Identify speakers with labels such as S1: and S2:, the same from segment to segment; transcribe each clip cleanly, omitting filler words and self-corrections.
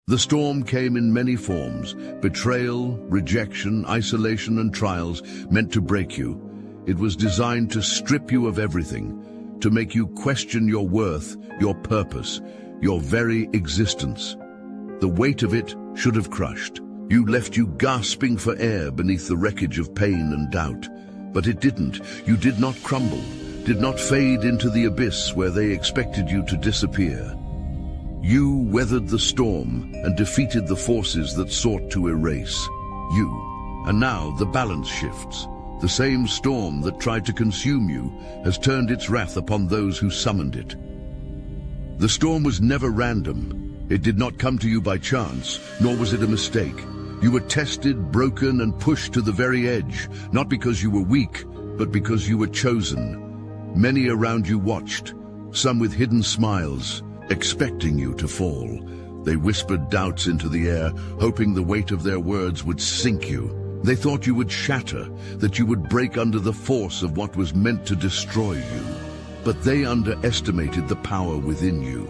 S1: The storm came in many forms: betrayal, rejection, isolation, and trials meant to break you. It was designed to strip you of everything, to make you question your worth, your purpose, your very existence. The weight of it should have crushed. You left you gasping for air beneath the wreckage of pain and doubt. But it didn't. You did not crumble, did not fade into the abyss where they expected you to disappear. You weathered the storm and defeated the forces that sought to erase you. And now the balance shifts. The same storm that tried to consume you has turned its wrath upon those who summoned it. The storm was never random. It did not come to you by chance, nor was it a mistake. You were tested, broken, and pushed to the very edge, not because you were weak, but because you were chosen. Many around you watched, some with hidden smiles, expecting you to fall. They whispered doubts into the air, hoping the weight of their words would sink you. They thought you would shatter, that you would break under the force of what was meant to destroy you. But they underestimated the power within you.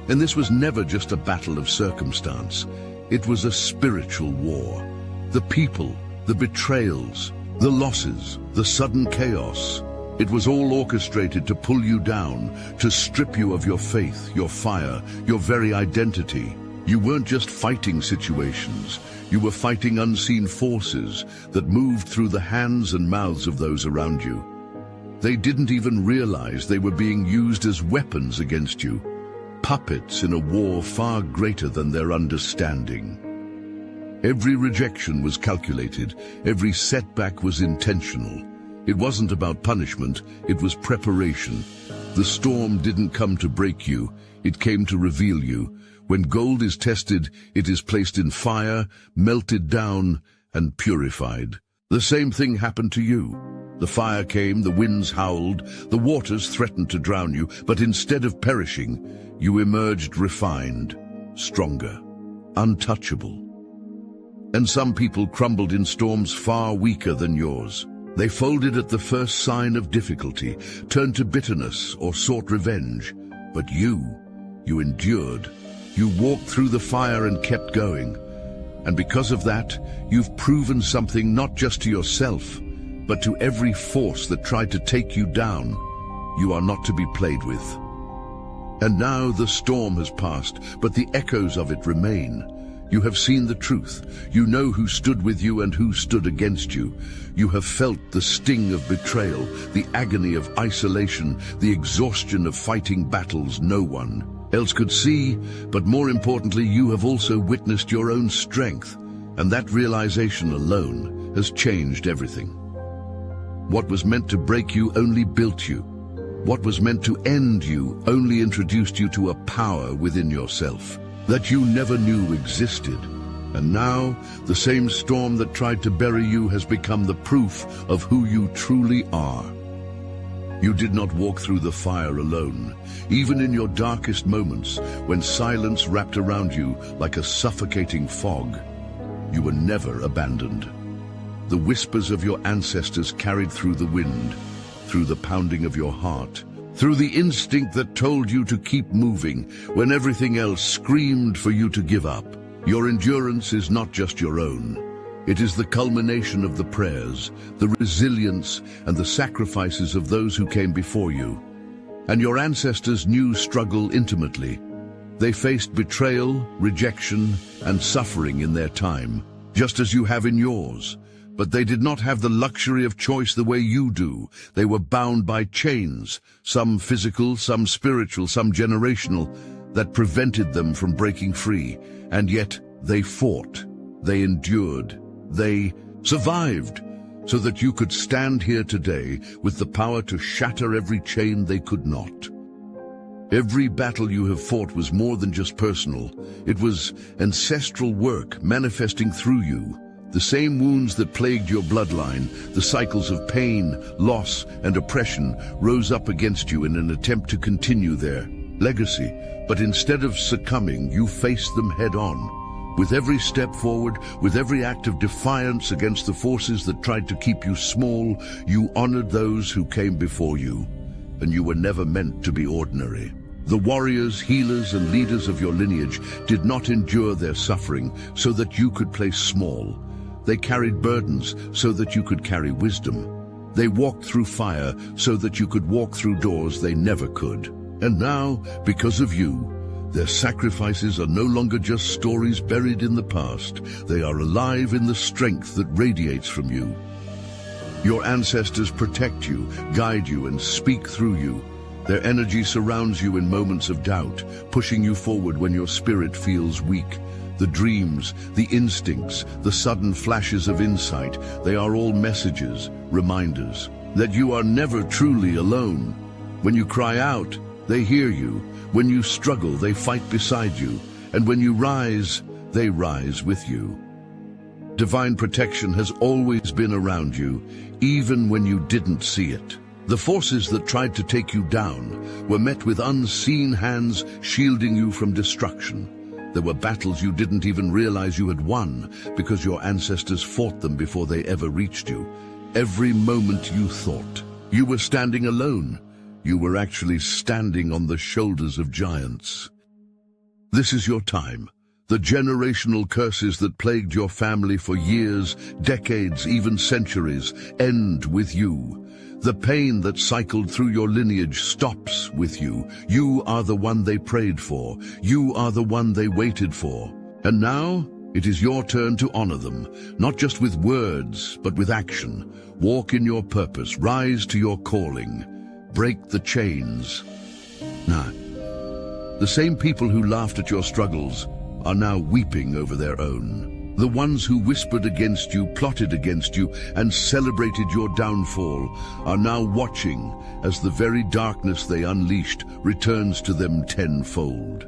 S1: And this was never just a battle of circumstance. It was a spiritual war. The people, the betrayals, the losses, the sudden chaos. It was all orchestrated to pull you down, to strip you of your faith, your fire, your very identity. You weren't just fighting situations. You were fighting unseen forces that moved through the hands and mouths of those around you. They didn't even realize they were being used as weapons against you, puppets in a war far greater than their understanding. Every rejection was calculated, every setback was intentional. It wasn't about punishment, it was preparation. The storm didn't come to break you, it came to reveal you. When gold is tested, it is placed in fire, melted down, and purified. The same thing happened to you. The fire came, the winds howled, the waters threatened to drown you, but instead of perishing, you emerged refined, stronger, untouchable. And some people crumbled in storms far weaker than yours. They folded at the first sign of difficulty, turned to bitterness or sought revenge. But you endured. You walked through the fire and kept going. And because of that, you've proven something not just to yourself, but to every force that tried to take you down. You are not to be played with. And now the storm has passed, but the echoes of it remain. You have seen the truth. You know who stood with you and who stood against you. You have felt the sting of betrayal, the agony of isolation, the exhaustion of fighting battles no one else could see, but more importantly, you have also witnessed your own strength, and that realization alone has changed everything. What was meant to break you only built you. What was meant to end you only introduced you to a power within yourself that you never knew existed. And now, the same storm that tried to bury you has become the proof of who you truly are. You did not walk through the fire alone. Even in your darkest moments, when silence wrapped around you like a suffocating fog, you were never abandoned. The whispers of your ancestors carried through the wind, through the pounding of your heart, through the instinct that told you to keep moving when everything else screamed for you to give up. Your endurance is not just your own. It is the culmination of the prayers, the resilience, and the sacrifices of those who came before you. And your ancestors knew struggle intimately. They faced betrayal, rejection, and suffering in their time, just as you have in yours. But they did not have the luxury of choice the way you do. They were bound by chains, some physical, some spiritual, some generational, that prevented them from breaking free. And yet they fought, they endured, they survived, so that you could stand here today with the power to shatter every chain they could not. Every battle you have fought was more than just personal. It was ancestral work manifesting through you. The same wounds that plagued your bloodline, the cycles of pain, loss, and oppression, rose up against you in an attempt to continue their legacy. But instead of succumbing, you faced them head-on. With every step forward, with every act of defiance against the forces that tried to keep you small, you honored those who came before you. And you were never meant to be ordinary. The warriors, healers, and leaders of your lineage did not endure their suffering so that you could play small. They carried burdens so that you could carry wisdom. They walked through fire so that you could walk through doors they never could. And now, because of you, their sacrifices are no longer just stories buried in the past. They are alive in the strength that radiates from you. Your ancestors protect you, guide you, and speak through you. Their energy surrounds you in moments of doubt, pushing you forward when your spirit feels weak. The dreams, the instincts, the sudden flashes of insight, they are all messages, reminders, that you are never truly alone. When you cry out, they hear you. When you struggle, they fight beside you. And when you rise, they rise with you. Divine protection has always been around you, even when you didn't see it. The forces that tried to take you down were met with unseen hands shielding you from destruction. There were battles you didn't even realize you had won because your ancestors fought them before they ever reached you. Every moment you thought you were standing alone, you were actually standing on the shoulders of giants. This is your time. The generational curses that plagued your family for years, decades, even centuries, end with you. The pain that cycled through your lineage stops with you. You are the one they prayed for. You are the one they waited for. And now, it is your turn to honor them, not just with words, but with action. Walk in your purpose, rise to your calling, break the chains. Now, the same people who laughed at your struggles are now weeping over their own. The ones who whispered against you, plotted against you, and celebrated your downfall are now watching as the very darkness they unleashed returns to them tenfold.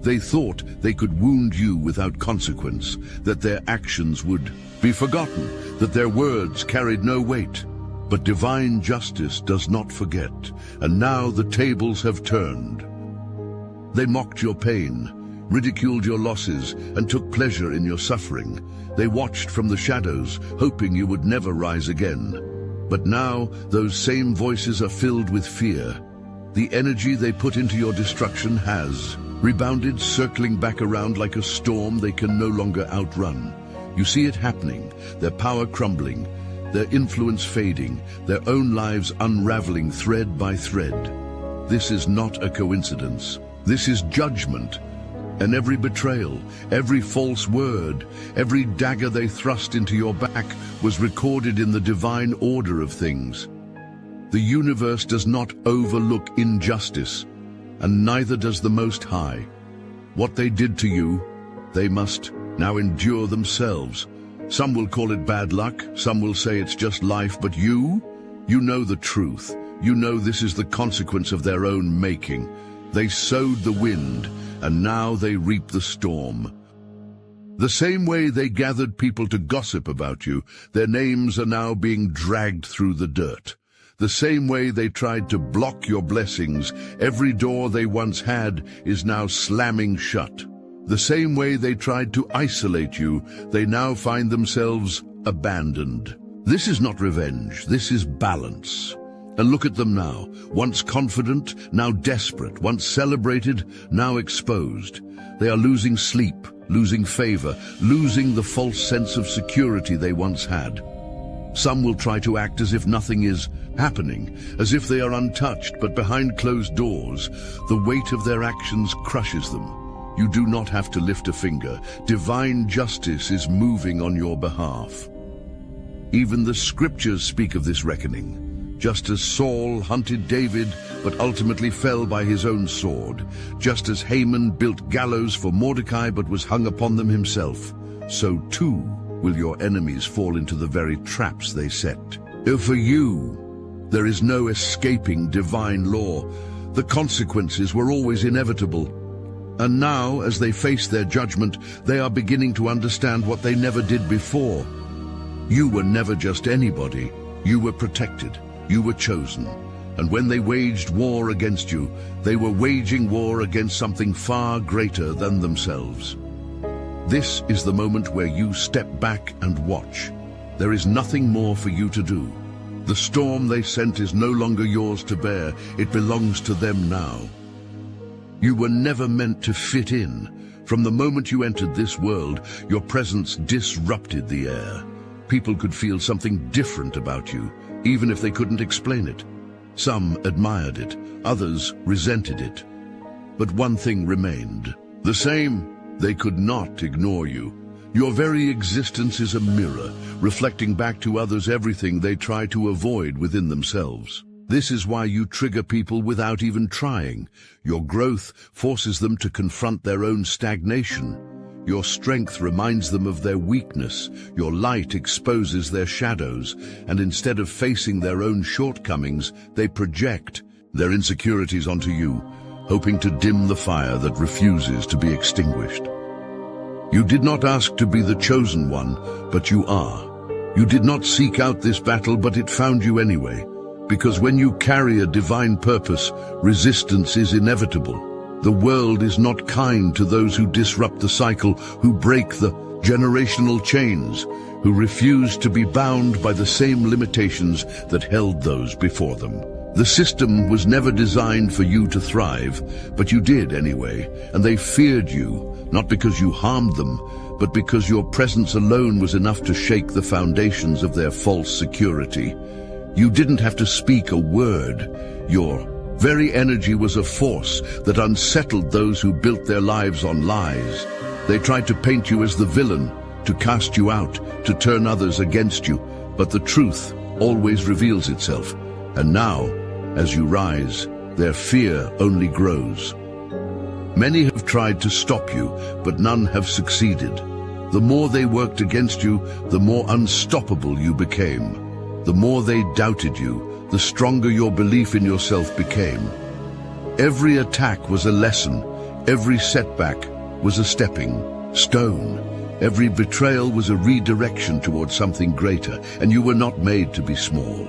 S1: They thought they could wound you without consequence, that their actions would be forgotten, that their words carried no weight. But divine justice does not forget, and now the tables have turned. They mocked your pain, ridiculed your losses, and took pleasure in your suffering. They watched from the shadows, hoping you would never rise again. But now, those same voices are filled with fear. The energy they put into your destruction has rebounded, circling back around like a storm they can no longer outrun. You see it happening, their power crumbling, their influence fading, their own lives unraveling thread by thread. This is not a coincidence. This is judgment. And every betrayal, every false word, every dagger they thrust into your back was recorded in the divine order of things. The universe does not overlook injustice, and neither does the Most High. What they did to you, they must now endure themselves. Some will call it bad luck, some will say it's just life, but you know the truth. You know this is the consequence of their own making. They sowed the wind, and now they reap the storm. The same way they gathered people to gossip about you, their names are now being dragged through the dirt. The same way they tried to block your blessings, every door they once had is now slamming shut. The same way they tried to isolate you, they now find themselves abandoned. This is not revenge, this is balance. And look at them now, once confident, now desperate, once celebrated, now exposed. They are losing sleep, losing favor, losing the false sense of security they once had. Some will try to act as if nothing is happening, as if they are untouched, but behind closed doors, the weight of their actions crushes them. You do not have to lift a finger. Divine justice is moving on your behalf. Even the scriptures speak of this reckoning. Just as Saul hunted David, but ultimately fell by his own sword, just as Haman built gallows for Mordecai, but was hung upon them himself, so too will your enemies fall into the very traps they set. For you, there is no escaping divine law. The consequences were always inevitable. And now, as they face their judgment, they are beginning to understand what they never did before. You were never just anybody. You were protected. You were chosen. And when they waged war against you, they were waging war against something far greater than themselves. This is the moment where you step back and watch. There is nothing more for you to do. The storm they sent is no longer yours to bear. It belongs to them now. You were never meant to fit in. From the moment you entered this world, your presence disrupted the air. People could feel something different about you, even if they couldn't explain it. Some admired it, others resented it. But one thing remained. The same, they could not ignore you. Your very existence is a mirror, reflecting back to others everything they try to avoid within themselves. This is why you trigger people without even trying. Your growth forces them to confront their own stagnation. Your strength reminds them of their weakness. Your light exposes their shadows, and instead of facing their own shortcomings, they project their insecurities onto you, hoping to dim the fire that refuses to be extinguished. You did not ask to be the chosen one, but you are. You did not seek out this battle, but it found you anyway. Because when you carry a divine purpose, resistance is inevitable. The world is not kind to those who disrupt the cycle, who break the generational chains, who refuse to be bound by the same limitations that held those before them. The system was never designed for you to thrive, but you did anyway, and they feared you, not because you harmed them, but because your presence alone was enough to shake the foundations of their false security. You didn't have to speak a word. Your very energy was a force that unsettled those who built their lives on lies. They tried to paint you as the villain, to cast you out, to turn others against you, but the truth always reveals itself. And now, as you rise, their fear only grows. Many have tried to stop you, but none have succeeded. The more they worked against you, the more unstoppable you became. The more they doubted you, the stronger your belief in yourself became. Every attack was a lesson. Every setback was a stepping stone. Every betrayal was a redirection towards something greater, and you were not made to be small.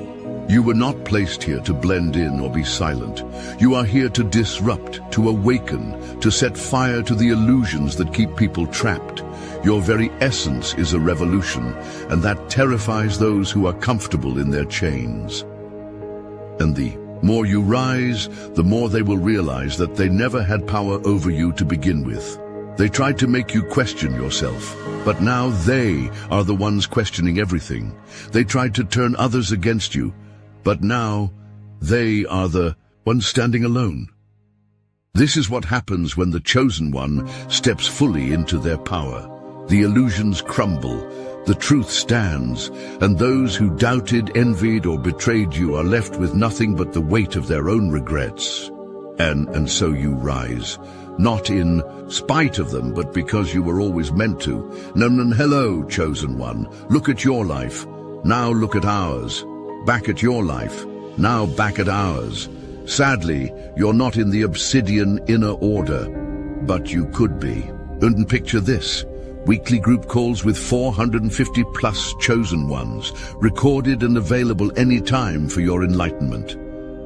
S1: You were not placed here to blend in or be silent. You are here to disrupt, to awaken, to set fire to the illusions that keep people trapped. Your very essence is a revolution, and that terrifies those who are comfortable in their chains. And the more you rise, the more they will realize that they never had power over you to begin with. They tried to make you question yourself, but now they are the ones questioning everything. They tried to turn others against you, but now they are the ones standing alone. This is what happens when the chosen one steps fully into their power. The illusions crumble, the truth stands, and those who doubted, envied, or betrayed you are left with nothing but the weight of their own regrets. And so you rise, not in spite of them, but because you were always meant to. Hello, chosen one. Look at your life. Now look at ours. Back at your life. Now back at ours. Sadly, you're not in the obsidian inner order, but you could be. And picture this. Weekly group calls with 450 plus chosen ones, recorded and available anytime for your enlightenment.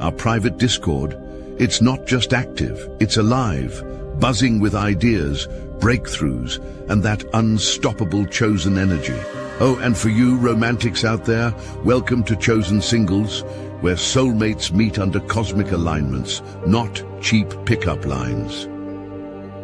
S1: Our private Discord, it's not just active, it's alive, buzzing with ideas, breakthroughs, and that unstoppable chosen energy. Oh, and for you romantics out there, welcome to Chosen Singles, where soulmates meet under cosmic alignments, not cheap pickup lines.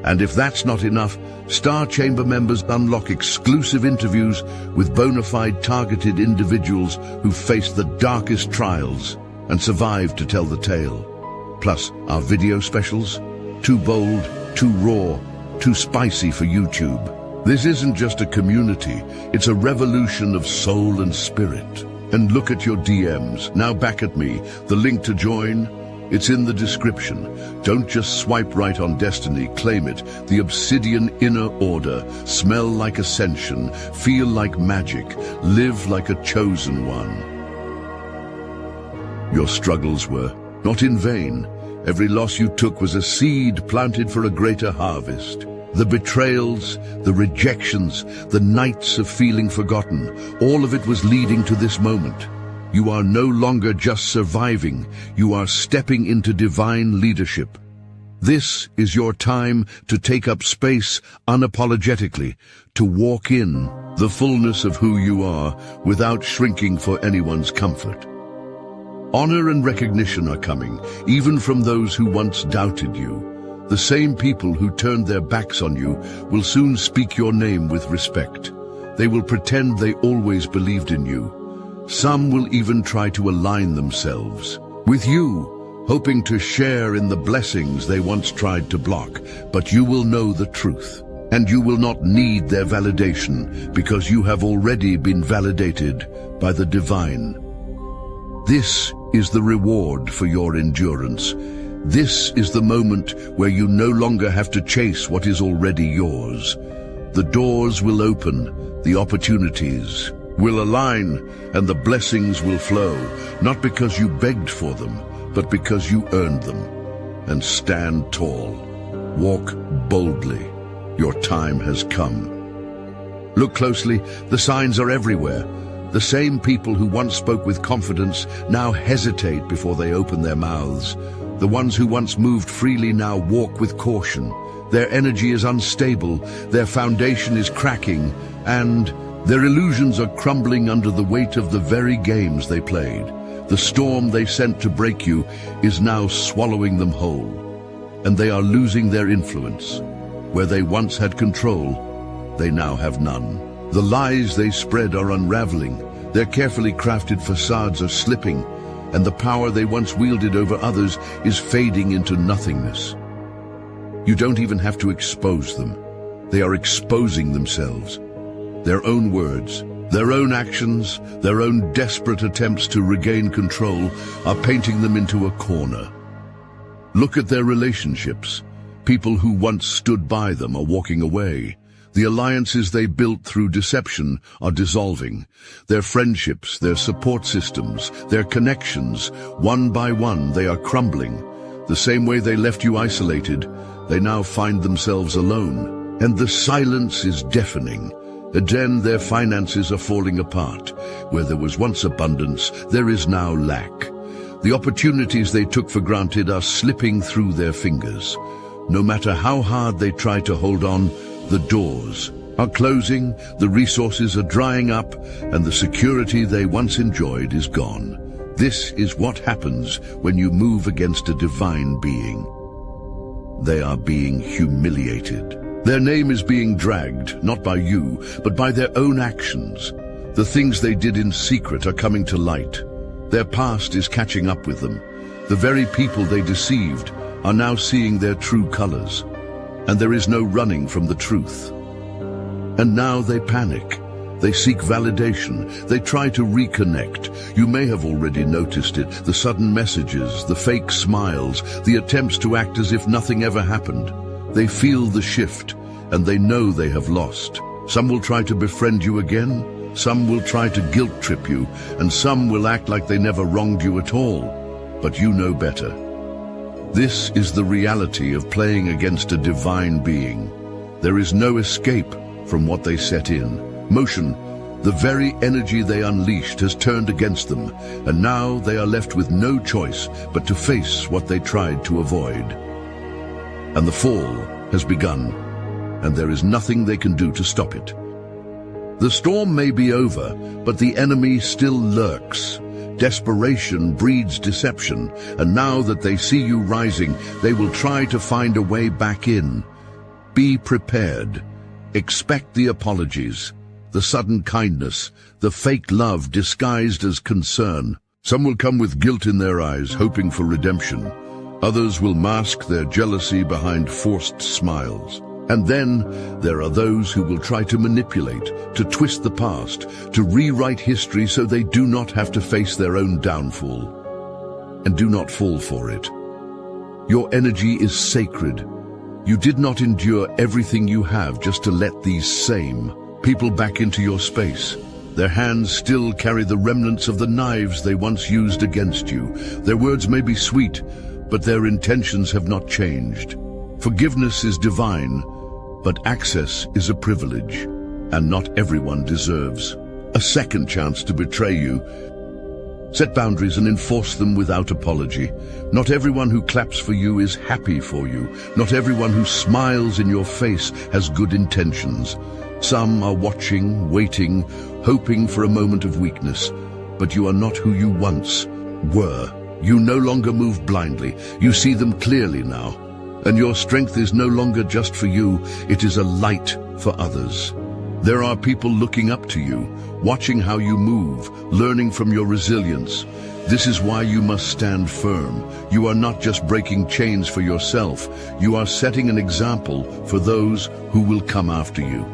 S1: And if that's not enough, Star Chamber members unlock exclusive interviews with bona fide targeted individuals who faced the darkest trials and survived to tell the tale. Plus, our video specials, too bold, too raw, too spicy for YouTube. This isn't just a community, it's a revolution of soul and spirit. And look at your DMs, now back at me. The link to join, it's in the description. Don't just swipe right on destiny, claim it. The obsidian inner order. Smell like ascension, feel like magic, live like a chosen one. Your struggles were not in vain. Every loss you took was a seed planted for a greater harvest. The betrayals, the rejections, the nights of feeling forgotten, all of it was leading to this moment. You are no longer just surviving, you are stepping into divine leadership. This is your time to take up space unapologetically, to walk in the fullness of who you are without shrinking for anyone's comfort. Honor and recognition are coming, even from those who once doubted you. The same people who turned their backs on you will soon speak your name with respect. They will pretend they always believed in you. Some will even try to align themselves with you, hoping to share in the blessings they once tried to block. But you will know the truth, and you will not need their validation because you have already been validated by the divine. This is the reward for your endurance. This is the moment where you no longer have to chase what is already yours. The doors will open, the opportunities will align, and the blessings will flow, not because you begged for them, but because you earned them. And stand tall. Walk boldly. Your time has come. Look closely, the signs are everywhere. The same people who once spoke with confidence now hesitate before they open their mouths. The ones who once moved freely now walk with caution. Their energy is unstable, their foundation is cracking, and their illusions are crumbling under the weight of the very games they played. The storm they sent to break you is now swallowing them whole, and they are losing their influence. Where they once had control, they now have none. The lies they spread are unraveling, their carefully crafted facades are slipping, and the power they once wielded over others is fading into nothingness. You don't even have to expose them. They are exposing themselves. Their own words, their own actions, their own desperate attempts to regain control are painting them into a corner. Look at their relationships. People who once stood by them are walking away. The alliances they built through deception are dissolving. Their friendships, their support systems, their connections, one by one they are crumbling. The same way they left you isolated, they now find themselves alone. And the silence is deafening. Again, their finances are falling apart. Where there was once abundance, there is now lack. The opportunities they took for granted are slipping through their fingers. No matter how hard they try to hold on, the doors are closing, the resources are drying up, and the security they once enjoyed is gone. This is what happens when you move against a divine being. They are being humiliated. Their name is being dragged, not by you, but by their own actions. The things they did in secret are coming to light. Their past is catching up with them. The very people they deceived are now seeing their true colors. And there is no running from the truth. And now they panic. They seek validation. They try to reconnect. You may have already noticed it, the sudden messages, the fake smiles, the attempts to act as if nothing ever happened. They feel the shift, and they know they have lost. Some will try to befriend you again, some will try to guilt trip you, and some will act like they never wronged you at all. But you know better. This is the reality of playing against a divine being. There is no escape from what they set in motion. The very energy they unleashed has turned against them, and now they are left with no choice but to face what they tried to avoid. And the fall has begun, and there is nothing they can do to stop it. The storm may be over, but the enemy still lurks. Desperation breeds deception, and now that they see you rising, they will try to find a way back in. Be prepared. Expect the apologies, the sudden kindness, the fake love disguised as concern. Some will come with guilt in their eyes, hoping for redemption. Others will mask their jealousy behind forced smiles. And then there are those who will try to manipulate, to twist the past, to rewrite history so they do not have to face their own downfall. And do not fall for it. Your energy is sacred. You did not endure everything you have just to let these same people back into your space. Their hands still carry the remnants of the knives they once used against you. Their words may be sweet, but their intentions have not changed. Forgiveness is divine, but access is a privilege, and not everyone deserves a second chance to betray you. Set boundaries and enforce them without apology. Not everyone who claps for you is happy for you. Not everyone who smiles in your face has good intentions. Some are watching, waiting, hoping for a moment of weakness. But you are not who you once were. You no longer move blindly. You see them clearly now. And your strength is no longer just for you, it is a light for others. There are people looking up to you, watching how you move, learning from your resilience. This is why you must stand firm. You are not just breaking chains for yourself, you are setting an example for those who will come after you.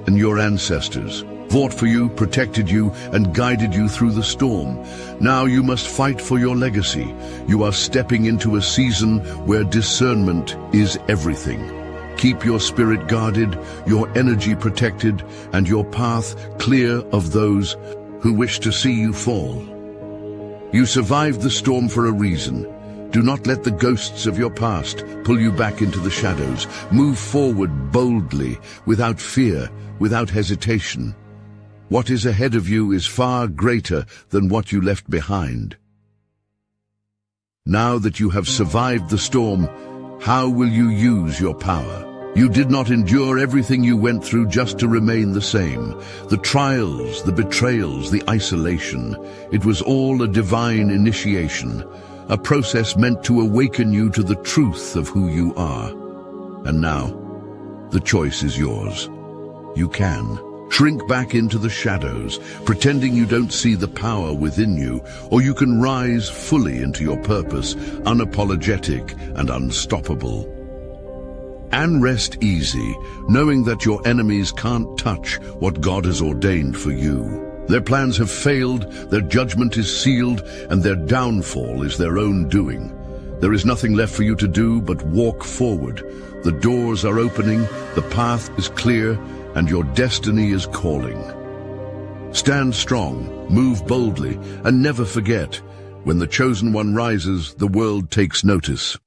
S1: And your ancestors fought for you, protected you, and guided you through the storm. Now you must fight for your legacy. You are stepping into a season where discernment is everything. Keep your spirit guarded, your energy protected, and your path clear of those who wish to see you fall. You survived the storm for a reason. Do not let the ghosts of your past pull you back into the shadows. Move forward boldly, without fear, without hesitation. What is ahead of you is far greater than what you left behind. Now that you have survived the storm, how will you use your power? You did not endure everything you went through just to remain the same. The trials, the betrayals, the isolation. It was all a divine initiation, a process meant to awaken you to the truth of who you are. And now, the choice is yours. You can shrink back into the shadows, pretending you don't see the power within you, or you can rise fully into your purpose, unapologetic and unstoppable. And rest easy, knowing that your enemies can't touch what God has ordained for you. Their plans have failed, their judgment is sealed, and their downfall is their own doing. There is nothing left for you to do but walk forward. The doors are opening, the path is clear, and your destiny is calling. Stand strong, move boldly, and never forget, when the chosen one rises, the world takes notice.